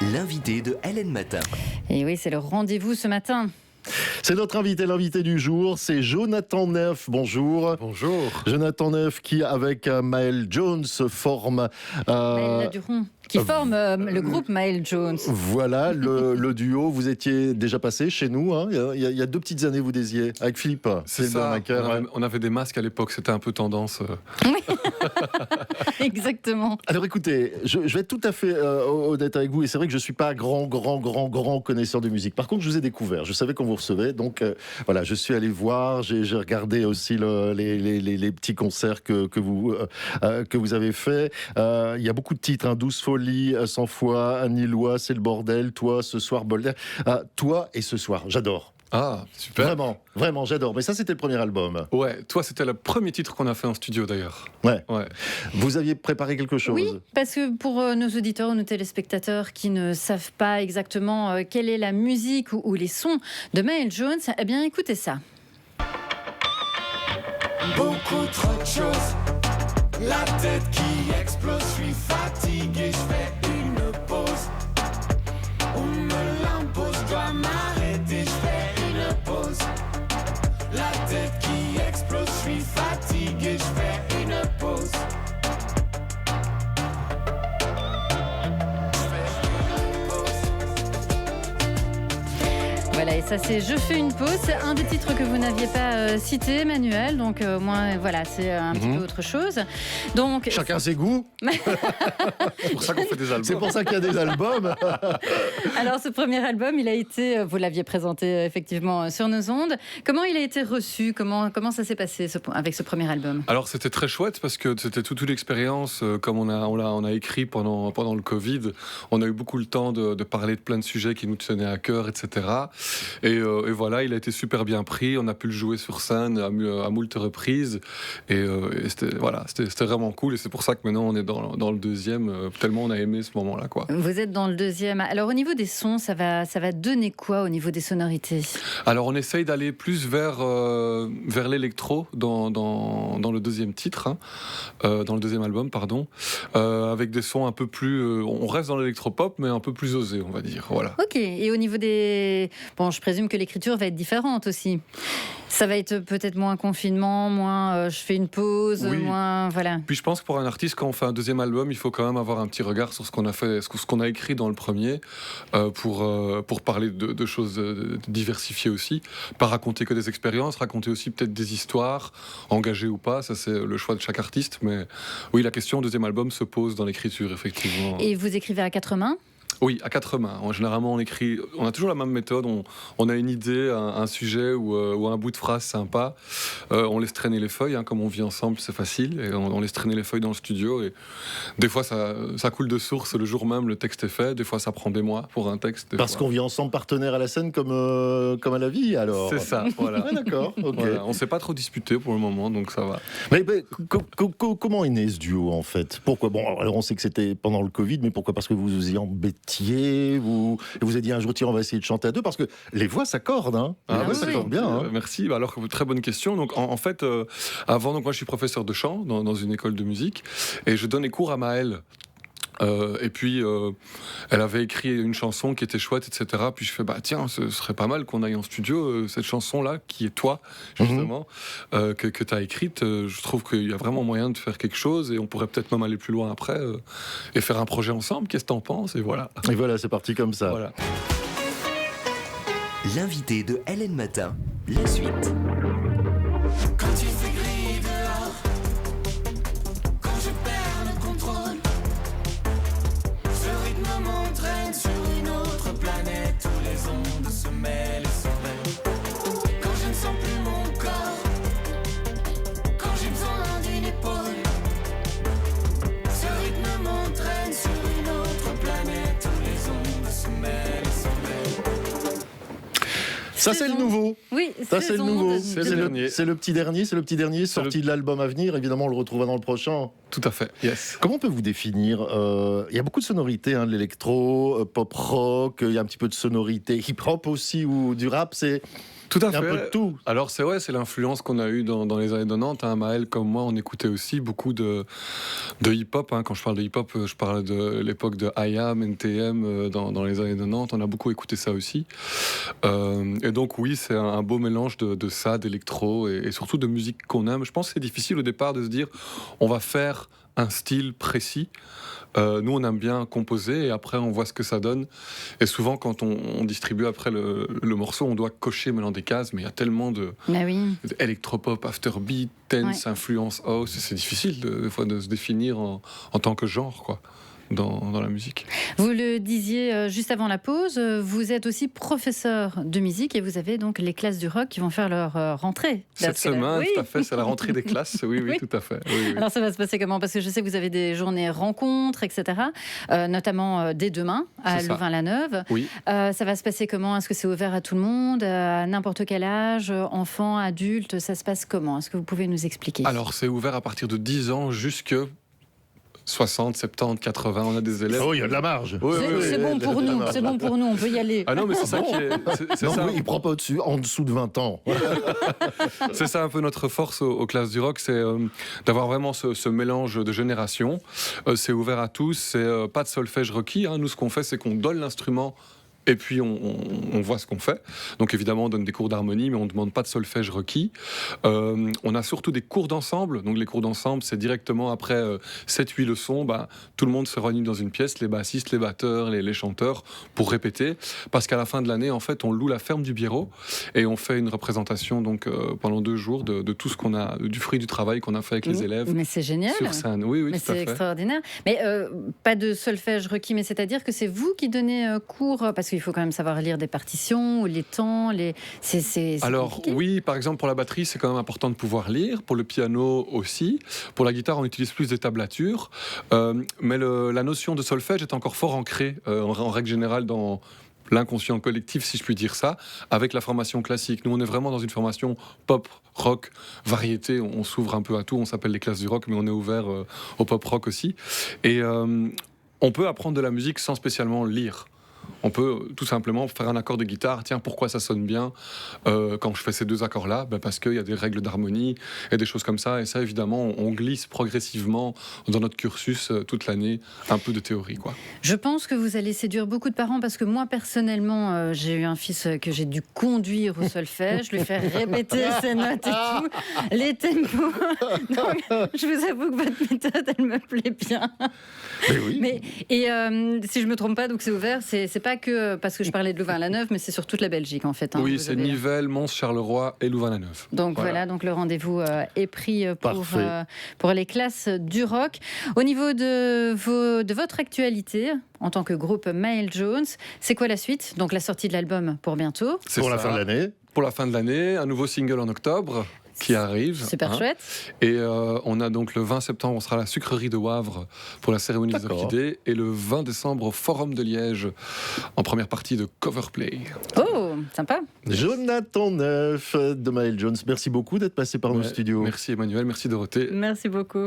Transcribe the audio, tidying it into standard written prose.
L'invité de Hélène Matin. Et oui, c'est le rendez-vous ce matin. C'est notre l'invité du jour, c'est Jonathan Neuf. Bonjour. Bonjour. Jonathan Neuf qui, avec Maël Jones, forme... Maël Duron, qui forme le groupe Maël Jones. Voilà, le duo. Vous étiez déjà passé chez nous, hein, il y a 2 petites années, vous disiez, avec Philippe. C'est ça, on avait des masques à l'époque, c'était un peu tendance. Oui, exactement. Alors écoutez, je vais être tout à fait honnête avec vous, et c'est vrai que je ne suis pas grand connaisseur de musique. Par contre, je vous ai découvert, je savais qu'on vous recevait, donc voilà, je suis allé voir, j'ai regardé aussi les petits concerts que vous avez faits. Il y a beaucoup de titres, hein, 12 folies, 100 fois, un Îlois, c'est le bordel, toi, ce soir, Bolder. Toi et ce soir, j'adore. Ah, super. Vraiment, j'adore. Mais ça, c'était le premier album. Ouais, toi, c'était le premier titre qu'on a fait en studio d'ailleurs. Ouais. Vous aviez préparé quelque chose? Oui, parce que pour nos auditeurs ou nos téléspectateurs qui ne savent pas exactement quelle est la musique ou les sons de Maël Jones, eh bien, écoutez ça. Beaucoup trop de choses, la tête qui explose, je suis fatigué, je fais une pause. On me l'impose, je dois m'arrêter, je fais une pause. La tête qui explose, je suis fatigué, je fais une pause. Voilà, et ça c'est Je fais une pause. C'est un des titres que vous n'aviez pas cité, Manuel. Donc moi, voilà, c'est un petit peu autre chose. Donc chacun ses goûts. C'est pour ça qu'on fait des albums. C'est pour ça qu'il y a des albums. Alors ce premier album, il a été, vous l'aviez présenté effectivement sur nos ondes. Comment il a été reçu? Comment ça s'est passé avec ce premier album? Alors c'était très chouette parce que c'était toute l'expérience, comme on a écrit pendant le Covid. On a eu beaucoup le temps de parler de plein de sujets qui nous tenaient à cœur, etc. Et voilà, il a été super bien pris. On a pu le jouer sur scène à moult reprises. Et c'était vraiment cool. Et c'est pour ça que maintenant on est dans le deuxième, tellement on a aimé ce moment-là, quoi. Vous êtes dans le deuxième. Alors au niveau des sons, ça va donner quoi au niveau des sonorités? Alors on essaye d'aller plus vers l'électro dans le deuxième titre, hein, dans le deuxième album, pardon, avec des sons un peu plus... on reste dans l'électropop, mais un peu plus osé, on va dire. Voilà. Ok, et au niveau des... Bon, je présume que l'écriture va être différente aussi. Ça va être peut-être moins confinement, moins je fais une pause, oui. moins... Voilà. Puis je pense que pour un artiste, quand on fait un deuxième album, il faut quand même avoir un petit regard sur ce qu'on a fait, ce qu'on a écrit dans le premier, pour parler de choses diversifiées aussi. Pas raconter que des expériences, raconter aussi peut-être des histoires, engagées ou pas, ça c'est le choix de chaque artiste. Mais oui, la question deuxième album se pose dans l'écriture, effectivement. Et vous écrivez à 4 mains? Oui, à 4 mains. Généralement, on a toujours la même méthode. On a une idée, un sujet ou un bout de phrase sympa. On laisse traîner les feuilles, hein, comme on vit ensemble, c'est facile. Et on laisse traîner les feuilles dans le studio. Et des fois, ça coule de source. Le jour même, le texte est fait. Des fois, ça prend des mois pour un texte. Parce qu'on vit ensemble, partenaire à la scène comme à la vie, alors. C'est ça, voilà. Ah, d'accord, ok. Voilà. On ne s'est pas trop disputé pour le moment, donc ça va. Mais comment est né ce duo, en fait? Pourquoi? Bon, alors on sait que c'était pendant le Covid, mais pourquoi? Parce que vous vous y embêtiez, vous avez dit un jour, tiens, on va essayer de chanter à deux, parce que les voix s'accordent, hein. Les voix s'accordent bien, hein. Merci. Alors, très bonne question. Donc, en fait, avant, donc, moi, je suis professeur de chant dans une école de musique, et je donne des cours à Maël. Et puis elle avait écrit une chanson qui était chouette, etc. Puis je fais tiens, ce serait pas mal qu'on aille en studio, cette chanson là qui est toi justement, que tu as écrite. Je trouve qu'il y a vraiment moyen de faire quelque chose et on pourrait peut-être même aller plus loin après et faire un projet ensemble. Qu'est-ce que t'en penses? Et voilà, c'est parti comme ça. Voilà. L'invité de Hélène Matin. La suite. Quand il fait gris dehors, quand je perds le contrôle, ce rythme m'entraîne sur une autre planète où les ondes se mêlent et s'envolent. Quand je ne sens plus mon corps, quand j'ai besoin d'une épaule, ce rythme m'entraîne sur une autre planète où les ondes se mêlent et s'envolent. Ça, c'est le nouveau. Oui, ça, c'est le nouveau. C'est le dernier. C'est le petit dernier, sorti de l'album à venir. Évidemment, on le retrouvera dans le prochain. Tout à fait, yes. Comment on peut vous définir? Il y a beaucoup de sonorités, hein, de l'électro, pop rock, il y a un petit peu de sonorité hip-hop aussi, ou du rap. Tout à Il y a fait. un peu de tout. Alors c'est l'influence qu'on a eue dans les années 90. Hein. Maël comme moi, on écoutait aussi beaucoup de hip-hop. Hein. Quand je parle de hip-hop, je parle de l'époque de IAM, NTM dans les années 90. On a beaucoup écouté ça aussi. Et donc oui, c'est un beau mélange de ça, d'électro et surtout de musique qu'on aime. Je pense que c'est difficile au départ de se dire on va faire un style précis. Nous, on aime bien composer et après, on voit ce que ça donne. Et souvent, quand on distribue après le morceau, on doit cocher maintenant des cases, mais il y a tellement de Bah oui. électropop, afterbeat, tense, influence house. C'est difficile des fois de se définir en tant que genre, quoi. Dans la musique. Vous le disiez juste avant la pause, vous êtes aussi professeur de musique et vous avez donc les classes du rock qui vont faire leur rentrée. Cette semaine, oui. tout à fait, c'est la rentrée des classes. Oui, Oui. tout à fait. Oui. Alors ça va se passer comment? Parce que je sais que vous avez des journées rencontres, etc. Notamment dès demain à C'est ça. Louvain-la-Neuve. Oui. Ça va se passer comment? Est-ce que c'est ouvert à tout le monde, à n'importe quel âge, enfants, adultes? Ça se passe comment? Est-ce que vous pouvez nous expliquer? Alors, c'est ouvert à partir de 10 ans jusque 60, 70, 80. On a des élèves. Oh, il y a de la marge. Oui, C'est oui, oui. c'est bon pour nous, c'est bon pour nous, on peut y aller. Ah non, mais c'est ça qui est. C'est Non, ça. il prend pas au-dessus, en dessous de 20 ans. C'est ça un peu notre force aux classes du rock, c'est d'avoir vraiment ce mélange de générations. C'est ouvert à tous, c'est pas de solfège requis. Hein. Nous, ce qu'on fait, c'est qu'on donne l'instrument. Et puis on voit ce qu'on fait. Donc évidemment, on donne des cours d'harmonie, mais on ne demande pas de solfège requis. On a surtout des cours d'ensemble. Donc les cours d'ensemble, c'est directement après 7-8 leçons, tout le monde se réunit dans une pièce, les bassistes, les batteurs, les chanteurs, pour répéter. Parce qu'à la fin de l'année, en fait, on loue la ferme du Biérot et on fait une représentation donc, pendant 2 jours de tout ce qu'on a, du fruit du travail qu'on a fait avec les élèves Mais c'est génial. sur scène. Oui, Mais tout à c'est fait. extraordinaire. Mais pas de solfège requis, mais c'est-à-dire que c'est vous qui donnez cours, parce qu'il faut quand même savoir lire des partitions, ou les temps, c'est Alors compliqué. oui, par exemple pour la batterie, c'est quand même important de pouvoir lire. Pour le piano aussi. Pour la guitare, on utilise plus des tablatures. Mais la notion de solfège est encore fort ancrée en règle générale dans l'inconscient collectif, si je puis dire ça, avec la formation classique. Nous, on est vraiment dans une formation pop, rock, variété. On s'ouvre un peu à tout. On s'appelle les classes du rock, mais on est ouvert au pop rock aussi. Et on peut apprendre de la musique sans spécialement lire. On peut tout simplement faire un accord de guitare. Tiens, pourquoi ça sonne bien quand je fais ces 2 accords-là? Parce qu'il y a des règles d'harmonie et des choses comme ça. Et ça, évidemment, on glisse progressivement dans notre cursus toute l'année un peu de théorie, quoi. Je pense que vous allez séduire beaucoup de parents, parce que moi, personnellement, j'ai eu un fils que j'ai dû conduire au solfège, lui faire répéter ses notes et tout, les tempos. Donc, je vous avoue que votre méthode, elle me plaît bien. Mais oui. Mais, et si je me trompe pas, donc c'est ouvert, c'est pas que parce que je parlais de Louvain-la-Neuve, mais c'est sur toute la Belgique en fait. Hein, Oui, vous c'est avez- Nivelles, Mons, Charleroi et Louvain-la-Neuve. Donc voilà, donc le rendez-vous est pris Parfait. pour les classes du rock. Au niveau de votre actualité, en tant que groupe Maël Jones, c'est quoi la suite? Donc la sortie de l'album pour bientôt. C'est Pour la ça. fin de l'année. Pour la fin de l'année, un nouveau single en octobre qui arrive. Super hein. chouette. Et on a donc le 20 septembre, on sera à la sucrerie de Wavre pour la cérémonie des D'accord. orchidées. Et le 20 décembre au Forum de Liège, en première partie de Coverplay. Oh, sympa. Jonathan Neuf de Maël Jones, merci beaucoup d'être passé par nos studios. Merci Emmanuel, merci Dorothée. Merci beaucoup.